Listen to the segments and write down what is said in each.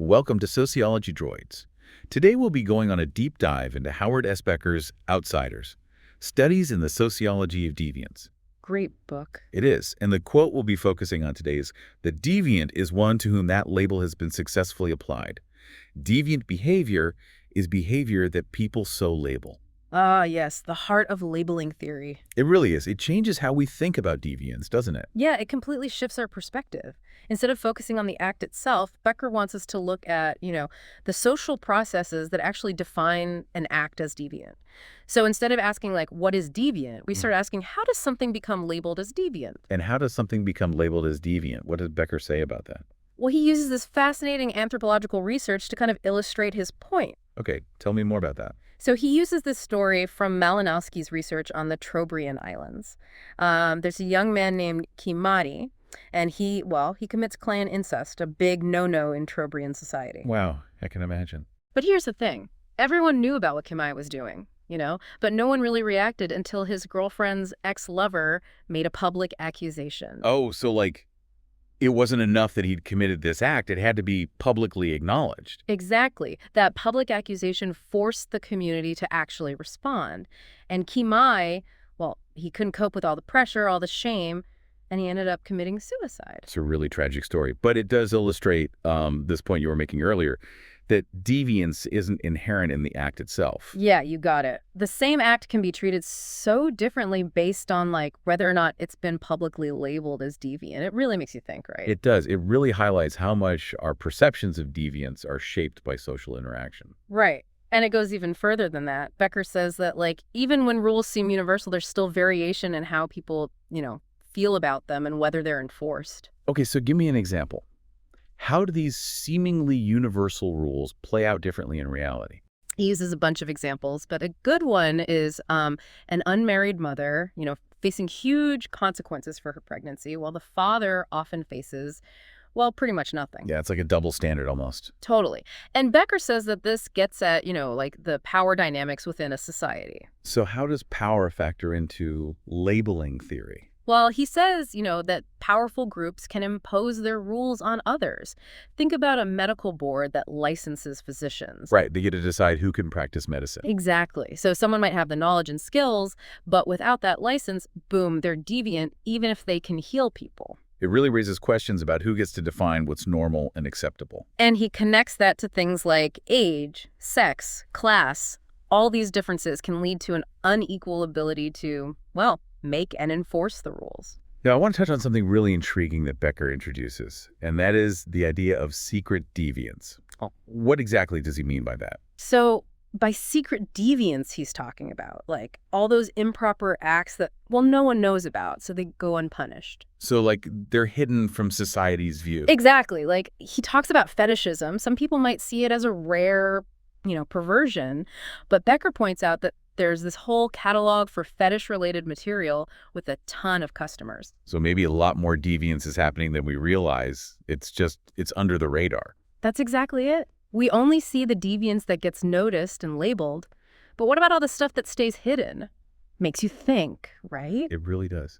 Welcome to Sociology Droids. Today we'll be going on a deep dive into Howard S. Becker's Outsiders, Studies in the Sociology of Deviance. Great book. It is, and the quote we'll be focusing on today is, "The deviant is one to whom that label has been successfully applied. Deviant behavior is behavior that people so label." Ah, yes, the heart of labeling theory. It really is. It changes how we think about deviance, doesn't it? Yeah, it completely shifts our perspective. Instead of focusing on the act itself, Becker wants us to look at, the social processes that actually define an act as deviant. So instead of asking, like, what is deviant, we start asking, how does something become labeled as deviant? And how does something become labeled as deviant? What does Becker say about that? Well, he uses this fascinating anthropological research to kind of illustrate his point. Okay, tell me more about that. So he uses this story from Malinowski's research on the Trobriand Islands. There's a young man named Kimari, and he commits clan incest, a big no-no in Trobriand society. Wow, I can imagine. But here's the thing. Everyone knew about what Kimai was doing, but no one really reacted until his girlfriend's ex-lover made a public accusation. Oh, so it wasn't enough that he'd committed this act. It had to be publicly acknowledged. Exactly. That public accusation forced the community to actually respond. And Kimai, he couldn't cope with all the pressure, all the shame, and he ended up committing suicide. It's a really tragic story. But it does illustrate this point you were making earlier, that deviance isn't inherent in the act itself. Yeah, you got it. The same act can be treated so differently based on whether or not it's been publicly labeled as deviant. It really makes you think, right? It does. It really highlights how much our perceptions of deviance are shaped by social interaction. Right. And it goes even further than that. Becker says that even when rules seem universal, there's still variation in how people, feel about them and whether they're enforced. Okay, so give me an example. How do these seemingly universal rules play out differently in reality? He uses a bunch of examples, but a good one is an unmarried mother, facing huge consequences for her pregnancy, while the father often faces, pretty much nothing. Yeah, it's like a double standard almost. Totally. And Becker says that this gets at, the power dynamics within a society. So how does power factor into labeling theory? Well, he says, that powerful groups can impose their rules on others. Think about a medical board that licenses physicians. Right, they get to decide who can practice medicine. Exactly. So someone might have the knowledge and skills, but without that license, boom, they're deviant, even if they can heal people. It really raises questions about who gets to define what's normal and acceptable. And he connects that to things like age, sex, class. All these differences can lead to an unequal ability to, make and enforce the rules. Now, I want to touch on something really intriguing that Becker introduces, and that is the idea of secret deviance. What exactly does he mean by that? So by secret deviance, he's talking about, all those improper acts that, no one knows about, so they go unpunished. So, they're hidden from society's view. Exactly. He talks about fetishism. Some people might see it as a rare, perversion, but Becker points out that there's this whole catalog for fetish-related material with a ton of customers. So maybe a lot more deviance is happening than we realize. It's under the radar. That's exactly it. We only see the deviance that gets noticed and labeled. But what about all the stuff that stays hidden? Makes you think, right? It really does.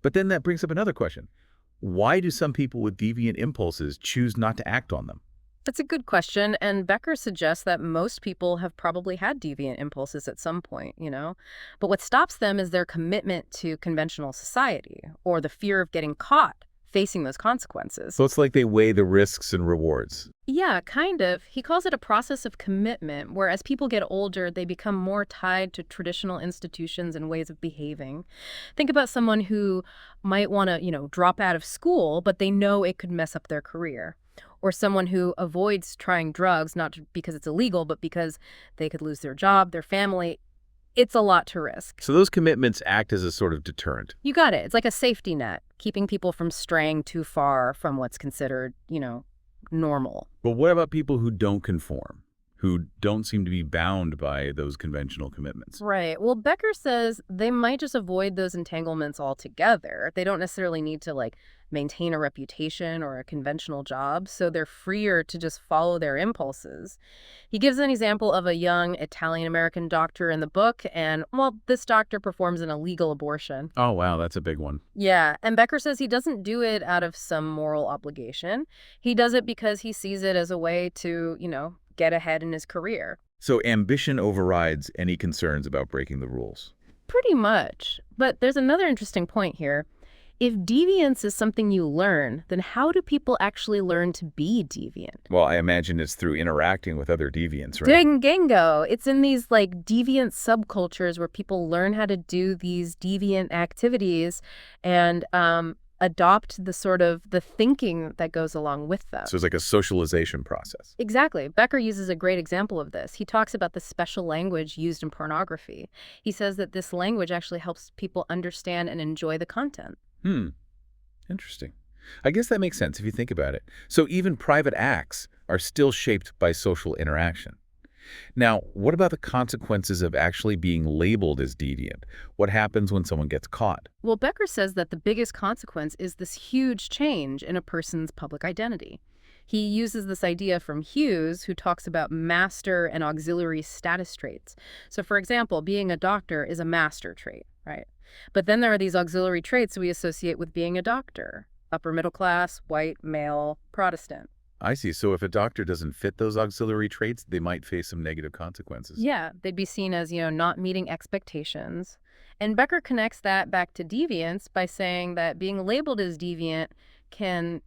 But then that brings up another question. Why do some people with deviant impulses choose not to act on them? That's a good question, and Becker suggests that most people have probably had deviant impulses at some point, But what stops them is their commitment to conventional society, or the fear of getting caught, facing those consequences. So it's like they weigh the risks and rewards. Yeah, kind of. He calls it a process of commitment, where as people get older, they become more tied to traditional institutions and ways of behaving. Think about someone who might want to, drop out of school, but they know it could mess up their career. Or someone who avoids trying drugs, not because it's illegal, but because they could lose their job, their family. It's a lot to risk. So those commitments act as a sort of deterrent. You got it. It's like a safety net, keeping people from straying too far from what's considered, normal. But what about people who don't conform? who don't seem to be bound by those conventional commitments. Right. Well, Becker says they might just avoid those entanglements altogether. They don't necessarily need to maintain a reputation or a conventional job, so they're freer to just follow their impulses. He gives an example of a young Italian-American doctor in the book, and, well, this doctor performs an illegal abortion. Oh, wow, that's a big one. Yeah, and Becker says he doesn't do it out of some moral obligation. He does it because he sees it as a way to, get ahead in his career. So ambition overrides any concerns about breaking the rules. Pretty much. But there's another interesting point here. If deviance is something you learn, then how do people actually learn to be deviant? Well, I imagine it's through interacting with other deviants, right? Dingo! It's in these deviant subcultures where people learn how to do these deviant activities and adopt the thinking that goes along with them. So it's like a socialization process. Exactly. Becker uses a great example of this. He talks about the special language used in pornography. He says that this language actually helps people understand and enjoy the content. Interesting. I guess that makes sense if you think about it. So even private acts are still shaped by social interaction. Now, what about the consequences of actually being labeled as deviant? What happens when someone gets caught? Well, Becker says that the biggest consequence is this huge change in a person's public identity. He uses this idea from Hughes, who talks about master and auxiliary status traits. So, for example, being a doctor is a master trait, right? But then there are these auxiliary traits we associate with being a doctor. Upper middle class, white, male, Protestant. I see. So if a doctor doesn't fit those auxiliary traits, they might face some negative consequences. Yeah, they'd be seen as, not meeting expectations. And Becker connects that back to deviance by saying that being labeled as deviant can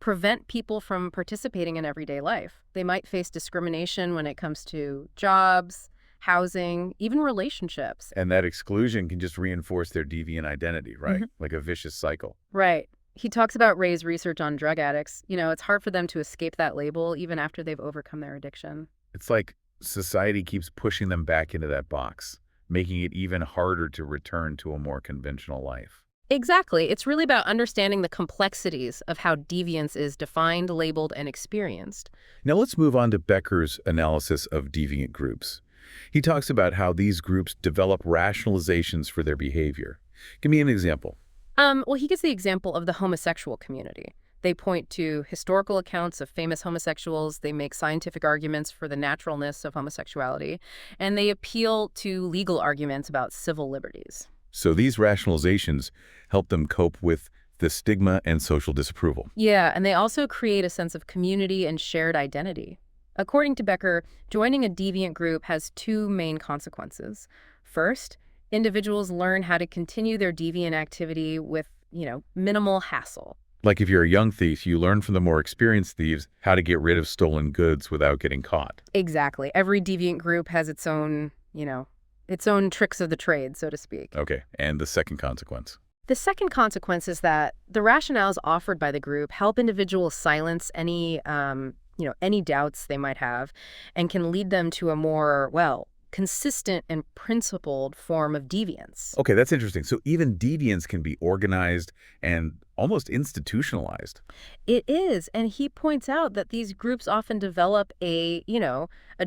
prevent people from participating in everyday life. They might face discrimination when it comes to jobs, housing, even relationships. And that exclusion can just reinforce their deviant identity, right? Mm-hmm. Like a vicious cycle. Right. He talks about Ray's research on drug addicts. It's hard for them to escape that label even after they've overcome their addiction. It's like society keeps pushing them back into that box, making it even harder to return to a more conventional life. Exactly. It's really about understanding the complexities of how deviance is defined, labeled, and experienced. Now let's move on to Becker's analysis of deviant groups. He talks about how these groups develop rationalizations for their behavior. Give me an example. Well, he gives the example of the homosexual community. They point to historical accounts of famous homosexuals, they make scientific arguments for the naturalness of homosexuality, and they appeal to legal arguments about civil liberties. So these rationalizations help them cope with the stigma and social disapproval. Yeah, and they also create a sense of community and shared identity. According to Becker, joining a deviant group has two main consequences. First, individuals learn how to continue their deviant activity with, minimal hassle. Like if you're a young thief, you learn from the more experienced thieves how to get rid of stolen goods without getting caught. Exactly. Every deviant group has its own, its own tricks of the trade, so to speak. Okay, and the second consequence? The second consequence is that the rationales offered by the group help individuals silence any doubts they might have and can lead them to a more, consistent and principled form of deviance. Okay, that's interesting. So even deviance can be organized and almost institutionalized. It is, and he points out that these groups often develop a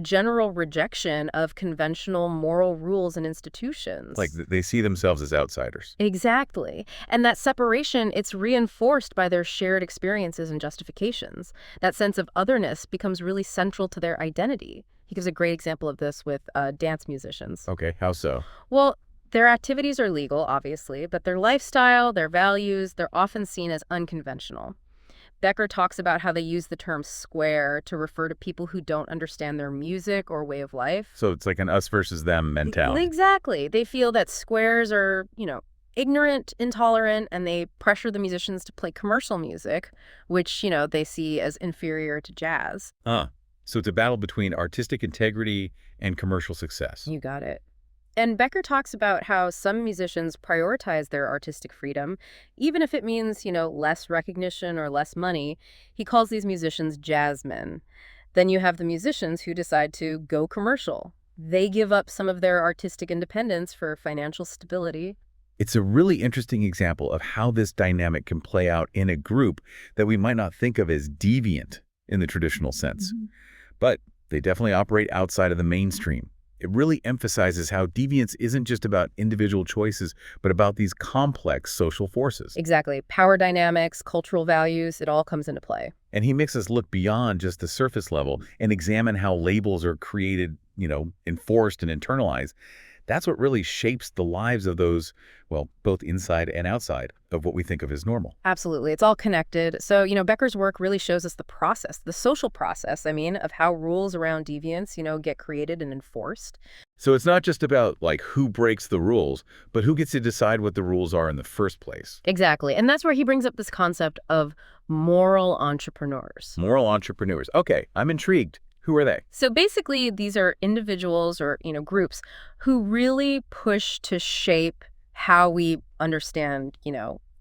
general rejection of conventional moral rules and institutions. Like they see themselves as outsiders. Exactly. And that separation, it's reinforced by their shared experiences and justifications. That sense of otherness becomes really central to their identity. He gives a great example of this with dance musicians. Okay, how so? Well, their activities are legal, obviously, but their lifestyle, their values, they're often seen as unconventional. Becker talks about how they use the term square to refer to people who don't understand their music or way of life. So it's like an us versus them mentality. Exactly. They feel that squares are, ignorant, intolerant, and they pressure the musicians to play commercial music, which, they see as inferior to jazz. So it's a battle between artistic integrity and commercial success. You got it. And Becker talks about how some musicians prioritize their artistic freedom, even if it means, less recognition or less money. He calls these musicians jazzmen. Then you have the musicians who decide to go commercial. They give up some of their artistic independence for financial stability. It's a really interesting example of how this dynamic can play out in a group that we might not think of as deviant in the traditional sense. Mm-hmm. But They definitely operate outside of the mainstream. It really emphasizes how deviance isn't just about individual choices, but about these complex social forces. Exactly. Power dynamics, cultural values, it all comes into play. And he makes us look beyond just the surface level and examine how labels are created, enforced and internalized. That's what really shapes the lives of those, well, both inside and outside of what we think of as normal. Absolutely. It's all connected. So, Becker's work really shows us the process, the social process, of how rules around deviance, get created and enforced. So it's not just about, like, who breaks the rules, but who gets to decide what the rules are in the first place. Exactly. And that's where he brings up this concept of moral entrepreneurs. Moral entrepreneurs. Okay, I'm intrigued. Who are they? So basically, these are individuals or, groups who really push to shape how we understand,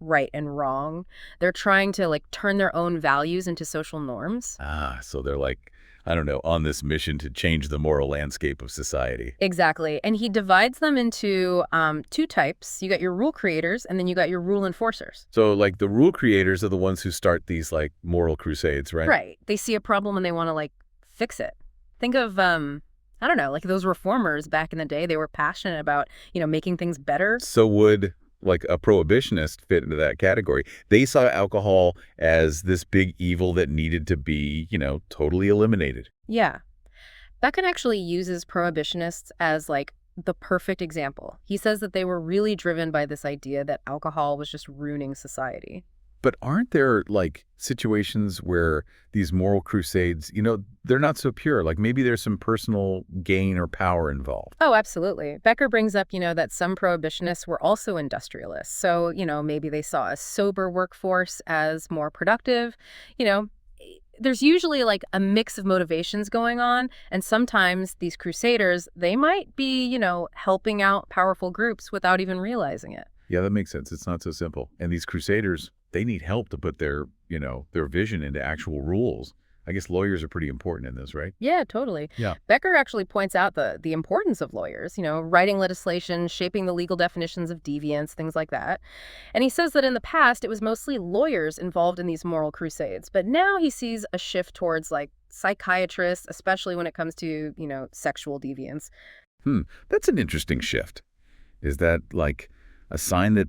right and wrong. They're trying to turn their own values into social norms. So they're like, I don't know, on this mission to change the moral landscape of society. Exactly. And he divides them into two types. You got your rule creators, and then you got your rule enforcers. So, like, the rule creators are the ones who start these, like, moral crusades, right? Right. They see a problem and they want to, fix it. Think of, I don't know, those reformers back in the day. They were passionate about, making things better. So would, like, a prohibitionist fit into that category? They saw alcohol as this big evil that needed to be, totally eliminated. Yeah. Becker actually uses prohibitionists as, the perfect example. He says that they were really driven by this idea that alcohol was just ruining society. But aren't there, like, situations where these moral crusades, they're not so pure? Like, maybe there's some personal gain or power involved. Oh, absolutely. Becker brings up, that some prohibitionists were also industrialists. So, maybe they saw a sober workforce as more productive. There's usually a mix of motivations going on. And sometimes these crusaders, they might be, helping out powerful groups without even realizing it. Yeah, that makes sense. It's not so simple. And these crusaders, they need help to put their vision into actual rules. I guess lawyers are pretty important in this, right? Yeah, totally. Yeah. Becker actually points out the importance of lawyers, writing legislation, shaping the legal definitions of deviance, things like that. And he says that in the past, it was mostly lawyers involved in these moral crusades. But now he sees a shift towards psychiatrists, especially when it comes to, sexual deviance. That's an interesting shift. Is that like a sign that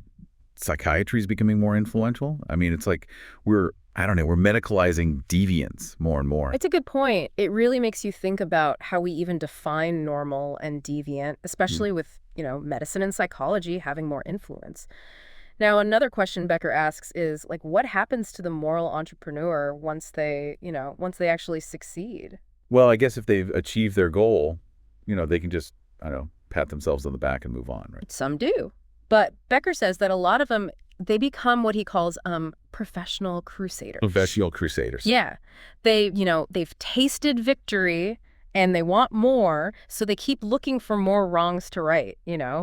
psychiatry is becoming more influential? I mean, it's like we're medicalizing deviance more and more. It's a good point. It really makes you think about how we even define normal and deviant, especially with, medicine and psychology having more influence. Now, another question Becker asks is, what happens to the moral entrepreneur once they actually succeed? Well, I guess if they've achieved their goal, they can just, pat themselves on the back and move on, right? Some do. But Becker says that a lot of them, they become what he calls professional crusaders. Professional crusaders. Yeah. They've tasted victory and they want more, so they keep looking for more wrongs to right,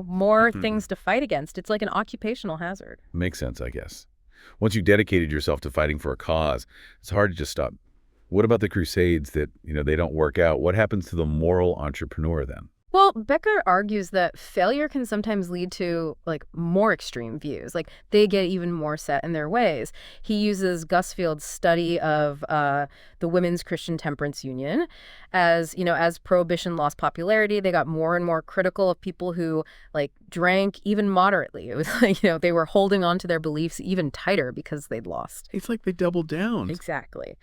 more things to fight against. It's like an occupational hazard. Makes sense, I guess. Once you dedicated yourself to fighting for a cause, it's hard to just stop. What about the crusades that, they don't work out? What happens to the moral entrepreneur then? Well, Becker argues that failure can sometimes lead to, more extreme views. They get even more set in their ways. He uses Gus Field's study of the Women's Christian Temperance Union. As prohibition lost popularity, they got more and more critical of people who, drank even moderately. It was they were holding on to their beliefs even tighter because they'd lost. It's like they doubled down. Exactly.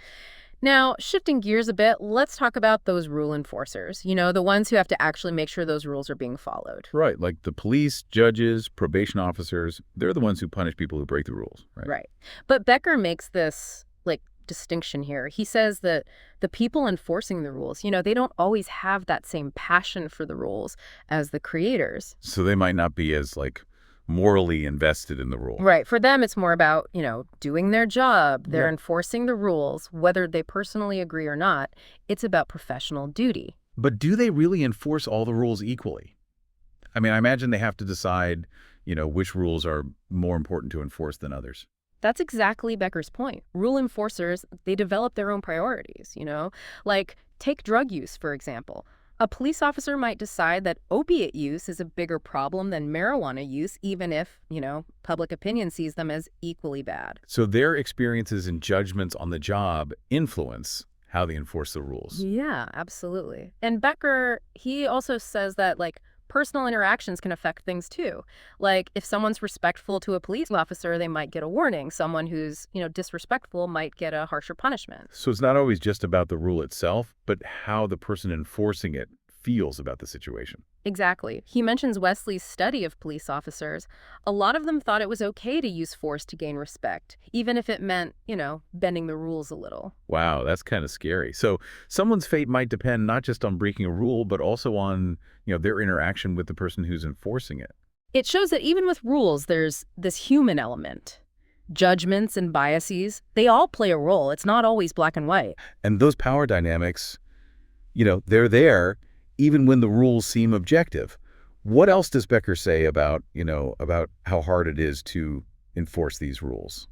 Now, shifting gears a bit, let's talk about those rule enforcers, the ones who have to actually make sure those rules are being followed. Right, like the police, judges, probation officers, they're the ones who punish people who break the rules, right? Right. But Becker makes this, distinction here. He says that the people enforcing the rules, they don't always have that same passion for the rules as the creators. So they might not be as, morally invested in the rule. Right. For them, it's more about, doing their job. They're enforcing the rules, whether they personally agree or not. It's about professional duty. But do they really enforce all the rules equally? I mean, I imagine they have to decide, which rules are more important to enforce than others. That's exactly Becker's point. Rule enforcers, they develop their own priorities, take drug use, for example. A police officer might decide that opiate use is a bigger problem than marijuana use, even if, public opinion sees them as equally bad. So their experiences and judgments on the job influence how they enforce the rules. Yeah, absolutely. And Becker, he also says that, like, personal interactions can affect things too. Like, if someone's respectful to a police officer, they might get a warning. Someone who's, disrespectful might get a harsher punishment. So it's not always just about the rule itself, but how the person enforcing it feels about the situation. Exactly. He mentions Wesley's study of police officers. A lot of them thought it was okay to use force to gain respect, even if it meant, bending the rules a little. Wow, that's kind of scary. So someone's fate might depend not just on breaking a rule, but also on, their interaction with the person who's enforcing it. It shows that even with rules, there's this human element. Judgments and biases, they all play a role. It's not always black and white. And those power dynamics, they're there even when the rules seem objective. What else does Becker say about how hard it is to enforce these rules?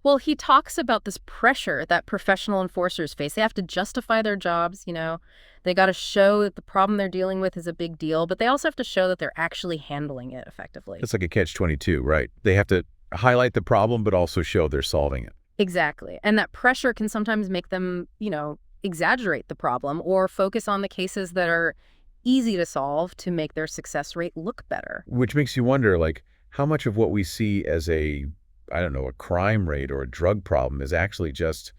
Well, he talks about this pressure that professional enforcers face. They have to justify their jobs, They got to show that the problem they're dealing with is a big deal, but they also have to show that they're actually handling it effectively. It's like a catch-22, right? They have to highlight the problem, but also show they're solving it. Exactly. And that pressure can sometimes make them, exaggerate the problem or focus on the cases that are easy to solve to make their success rate look better. Which makes you wonder, how much of what we see as a crime rate or a drug problem is actually just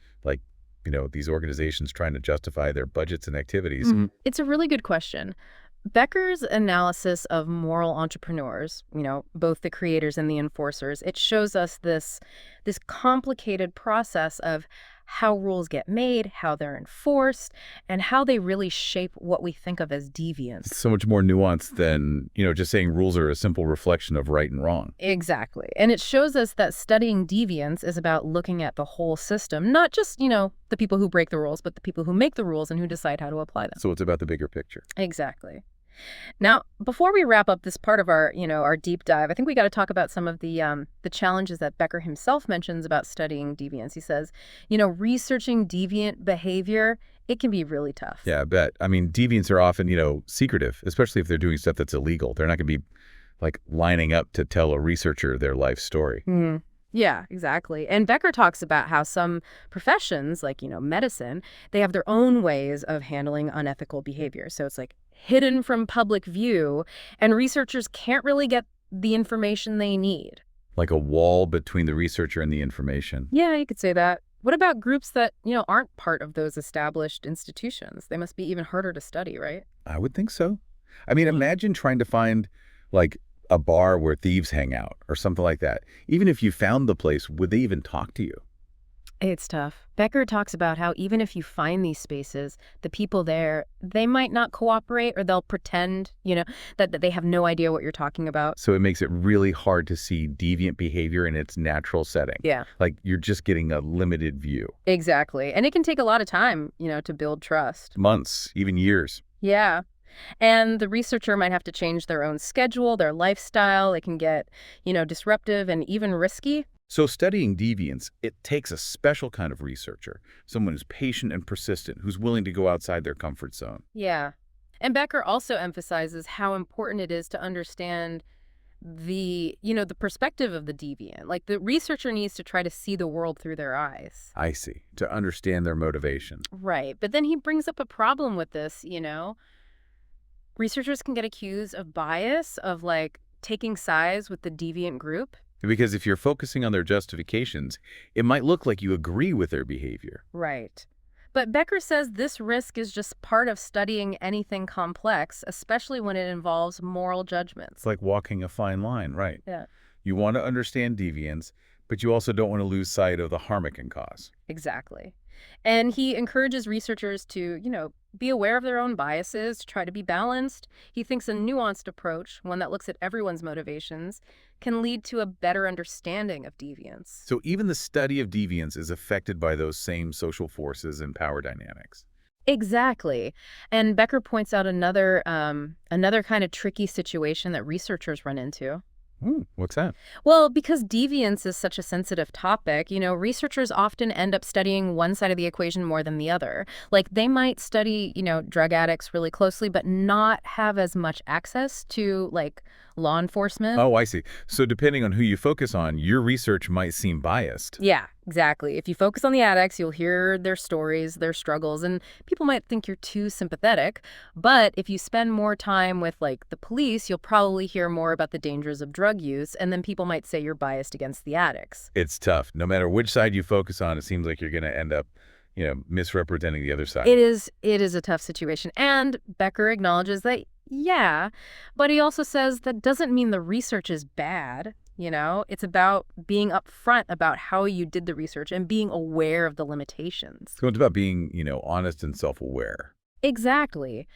these organizations trying to justify their budgets and activities. It's a really good question. Becker's analysis of moral entrepreneurs, both the creators and the enforcers, it shows us this complicated process of how rules get made, how they're enforced, and how they really shape what we think of as deviance. It's so much more nuanced than, just saying rules are a simple reflection of right and wrong. Exactly. And it shows us that studying deviance is about looking at the whole system, not just, the people who break the rules, but the people who make the rules and who decide how to apply them. So it's about the bigger picture. Exactly. Now, before we wrap up this part of our, our deep dive, I think we got to talk about some of the challenges that Becker himself mentions about studying deviance. He says, researching deviant behavior, it can be really tough. Yeah, I bet. I mean, deviants are often, secretive, especially if they're doing stuff that's illegal. They're not going to be lining up to tell a researcher their life story. Yeah, exactly. And Becker talks about how some professions, like, medicine, they have their own ways of handling unethical behavior. So it's hidden from public view, and researchers can't really get the information they need. Like a wall between the researcher and the information. Yeah, you could say that. What about groups that, aren't part of those established institutions? They must be even harder to study, right? I would think so. I mean, imagine trying to find, a bar where thieves hang out or something like that. Even if you found the place, would they even talk to you? It's tough. Becker talks about how even if you find these spaces, the people there, they might not cooperate, or they'll pretend, that they have no idea what you're talking about. So it makes it really hard to see deviant behavior in its natural setting. Yeah. You're just getting a limited view. Exactly. And it can take a lot of time, to build trust. Months, even years. Yeah. And the researcher might have to change their own schedule, their lifestyle. It can get, disruptive and even risky. So studying deviance, it takes a special kind of researcher, someone who's patient and persistent, who's willing to go outside their comfort zone. Yeah. And Becker also emphasizes how important it is to understand the perspective of the deviant. The researcher needs to try to see the world through their eyes. I see. To understand their motivation. Right. But then he brings up a problem with this, Researchers can get accused of bias, of taking sides with the deviant group. Because if you're focusing on their justifications, it might look like you agree with their behavior. Right. But Becker says this risk is just part of studying anything complex, especially when it involves moral judgments. It's like walking a fine line, right? Yeah. You want to understand deviance, but you also don't want to lose sight of the harm it can cause. Exactly. And he encourages researchers to, be aware of their own biases, to try to be balanced. He thinks a nuanced approach, one that looks at everyone's motivations, can lead to a better understanding of deviance. So even the study of deviance is affected by those same social forces and power dynamics. Exactly. And Becker points out another kind of tricky situation that researchers run into. What's that? Well, because deviance is such a sensitive topic, researchers often end up studying one side of the equation more than the other. They might study, drug addicts really closely, but not have as much access to, law enforcement. Oh, I see. So depending on who you focus on, your research might seem biased. Yeah, exactly. If you focus on the addicts, you'll hear their stories, their struggles, and people might think you're too sympathetic. But if you spend more time with, like, the police, you'll probably hear more about the dangers of drug use, and then people might say you're biased against the addicts. It's tough. No matter which side you focus on, it seems like you're going to end up, misrepresenting the other side. It is a tough situation. And Becker acknowledges that, yeah, but he also says that doesn't mean the research is bad. It's about being upfront about how you did the research and being aware of the limitations. So it's about being, honest and self-aware. Exactly.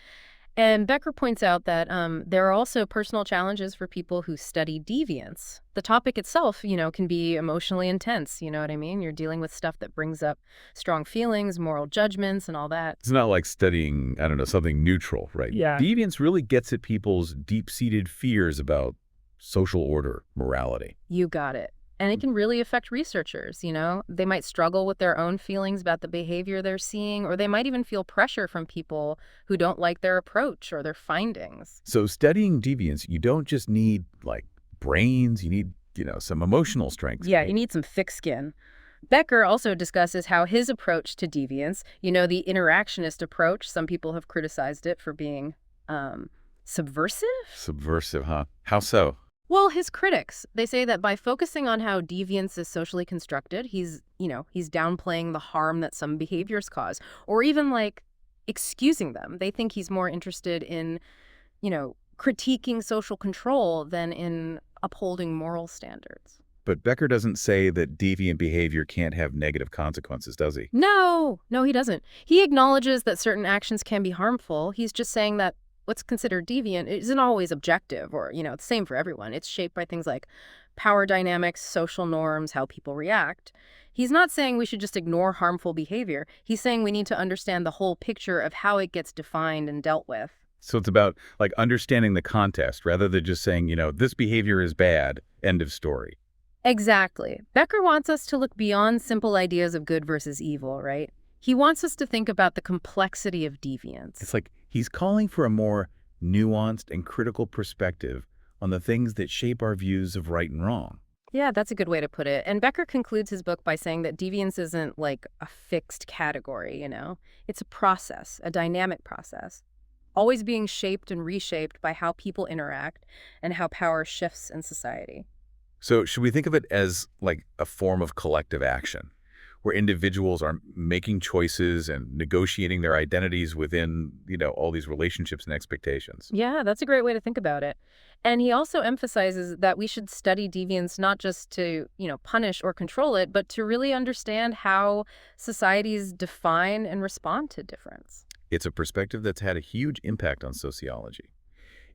And Becker points out that there are also personal challenges for people who study deviance. The topic itself, can be emotionally intense. You know what I mean? You're dealing with stuff that brings up strong feelings, moral judgments, and all that. It's not like studying, I don't know, something neutral, right? Yeah. Deviance really gets at people's deep-seated fears about social order, morality. You got it. And it can really affect researchers. They might struggle with their own feelings about the behavior they're seeing, or they might even feel pressure from people who don't like their approach or their findings. So studying deviance, you don't just need, like, brains, you need, some emotional strength. Yeah, right? you need some thick skin. Becker also discusses how his approach to deviance, the interactionist approach, some people have criticized it for being subversive. Subversive, huh? How so? Well, his critics, they say that by focusing on how deviance is socially constructed, he's downplaying the harm that some behaviors cause, or even, like, excusing them. They think he's more interested in, critiquing social control than in upholding moral standards. But Becker doesn't say that deviant behavior can't have negative consequences, does he? No, he doesn't. He acknowledges that certain actions can be harmful. He's just saying that what's considered deviant isn't always objective or, it's the same for everyone. It's shaped by things like power dynamics, social norms, how people react. He's not saying we should just ignore harmful behavior. He's saying we need to understand the whole picture of how it gets defined and dealt with. So it's about, like, understanding the context rather than just saying, this behavior is bad, end of story. Exactly. Becker wants us to look beyond simple ideas of good versus evil, right? He wants us to think about the complexity of deviance. It's like he's calling for a more nuanced and critical perspective on the things that shape our views of right and wrong. Yeah, that's a good way to put it. And Becker concludes his book by saying that deviance isn't like a fixed category, It's a process, a dynamic process, always being shaped and reshaped by how people interact and how power shifts in society. So should we think of it as, like, a form of collective action, where individuals are making choices and negotiating their identities within, all these relationships and expectations? Yeah, that's a great way to think about it. And he also emphasizes that we should study deviance not just to, punish or control it, but to really understand how societies define and respond to difference. It's a perspective that's had a huge impact on sociology.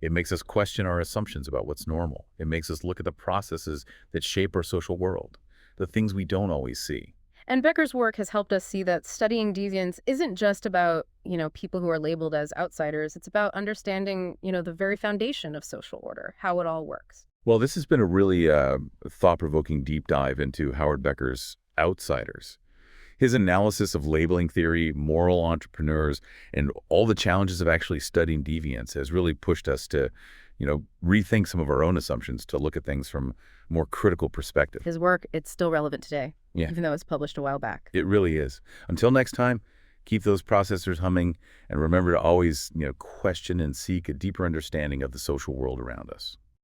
It makes us question our assumptions about what's normal. It makes us look at the processes that shape our social world, the things we don't always see. And Becker's work has helped us see that studying deviance isn't just about, people who are labeled as outsiders. It's about understanding, the very foundation of social order, how it all works. Well, this has been a really thought-provoking deep dive into Howard Becker's Outsiders. His analysis of labeling theory, moral entrepreneurs, and all the challenges of actually studying deviance has really pushed us to, rethink some of our own assumptions, to look at things from a more critical perspective. His work, it's still relevant today, Yeah. even though it's published a while back. It really is. Until next time, keep those processors humming, and remember to always, question and seek a deeper understanding of the social world around us.